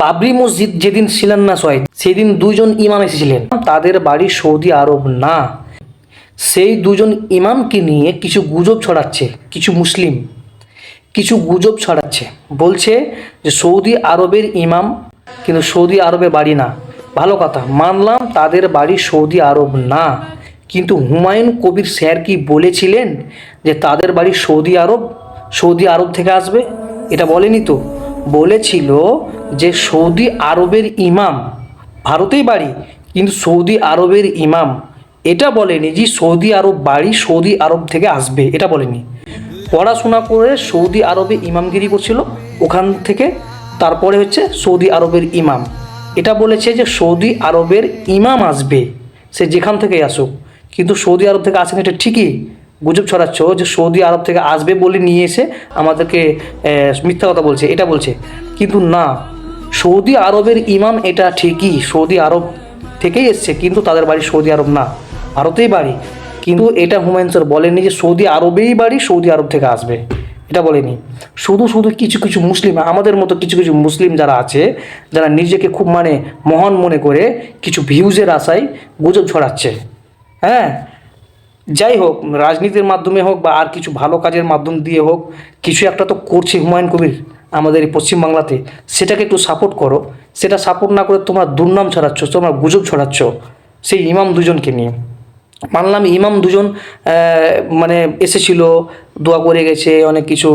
বাবরি মসজিদ যেদিন শিলান্যাস হয় সেদিন দুজন ইমাম এসেছিলেন, তাদের বাড়ি সৌদি আরব না। সেই দুজন ইমামকে নিয়ে কিছু গুজব ছড়াচ্ছে, কিছু গুজব ছড়াচ্ছে, বলছে যে সৌদি আরবের ইমাম, কিন্তু সৌদি আরবে বাড়ি না। ভালো কথা, মানলাম তাদের বাড়ি সৌদি আরব না, কিন্তু হুমায়ুন কবির স্যার কি বলেছিলেন যে তাদের বাড়ি সৌদি আরব থেকে আসবে? এটা বলেনি তো। বলেছিল যে সৌদি আরবের ইমাম, ভারতেই বাড়ি কিন্তু সৌদি আরবের ইমাম। এটা বলেনি যে সৌদি আরব বাড়ি সৌদি আরব থেকে আসবে, এটা বলেনি। পড়াশোনা করে সৌদি আরবে ইমামগিরি করছিল, ওখান থেকে তারপরে হচ্ছে সৌদি আরবের ইমাম। এটা বলেছে যে সৌদি আরবের ইমাম আসবে, সে যেখান থেকেই আসুক। কিন্তু সৌদি আরব থেকে আসেনি, এটা ঠিকই গুজব ছড়াচ্ছ যে সৌদি আরব থেকে আসবে বলে নিয়ে এসে আমাদেরকে মিথ্যা কথা বলছে, এটা বলছে। কিন্তু না, সৌদি আরবের ইমাম এটা ঠিকই সৌদি আরব থেকেই এসছে, কিন্তু তাদের বাড়ি সৌদি আরব না, ভারতেই বাড়ি। কিন্তু এটা হুমায়ুন স্যার বলেনি যে সৌদি আরবেই বাড়ি সৌদি আরব থেকে আসবে, এটা বলেনি। শুধু কিছু মুসলিম, আমাদের মতো কিছু মুসলিম যারা আছে, যারা নিজেকে খুব মহান মনে করে কিছু ভিউজের আশায় গুজব ছড়াচ্ছে। হ্যাঁ, যাই হোক, রাজনীতির মাধ্যমে হোক বা আর কিছু ভালো কাজের মাধ্যম দিয়ে হোক, কিছু একটা তো করছে হুমায়ুন কবির আমাদের এই পশ্চিমবাংলাতে, সেটাকে একটু সাপোর্ট করো। সেটা সাপোর্ট না করে তোমরা দুর্নাম ছড়াচ্ছ, তোমরা গুজব ছড়াচ্ছ সেই ইমাম দুজনকে নিয়ে। মানলাম ইমাম দুজন এসেছিল, দোয়া করে গেছে, অনেক কিছু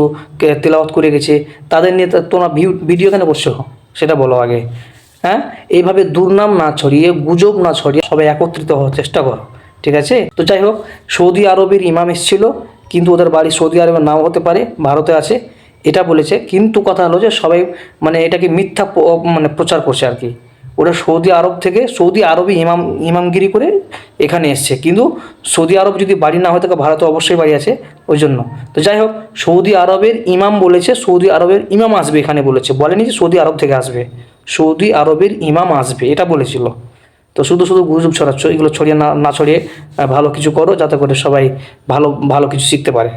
তেলাওয়াত করে গেছে, তাদের নিয়ে তোমরা ভিডিও কেন করছো সেটা বলো আগে। হ্যাঁ, এইভাবে দুর্নাম না ছড়িয়ে, গুজব না ছড়িয়ে সবাই একত্রিত হওয়ার চেষ্টা করো, ঠিক আছে? তো যাই হোক, সৌদি আরবের ইমাম এসেছিল, কিন্তু ওদের বাড়ি সৌদি আরবে নাও হতে পারে, ভারতে আছে, এটা বলেছে। কিন্তু কথা হলো যে সবাই এটাকে মিথ্যা প্রচার করছে আর কি। ওরা সৌদি আরব থেকে সৌদি আরবে ইমামগিরি করে এখানে এসছে, কিন্তু সৌদি আরব যদি বাড়ি না হয়ে থাকে, ভারতে অবশ্যই বাড়ি আছে, ওই জন্য। তো যাই হোক, সৌদি আরবের ইমাম বলেছে সৌদি আরবের ইমাম আসবে, এখানে বলেছে, বলেনি যে সৌদি আরব থেকে আসবে, সৌদি আরবের ইমাম আসবে, এটা বলেছিল। তো শুধু গুজব ছড়াচ্ছ, এগুলো ছড়িয়ে না ছড়িয়ে ভালো কিছু করো, যাতে করে সবাই ভালো ভালো কিছু শিখতে পারে।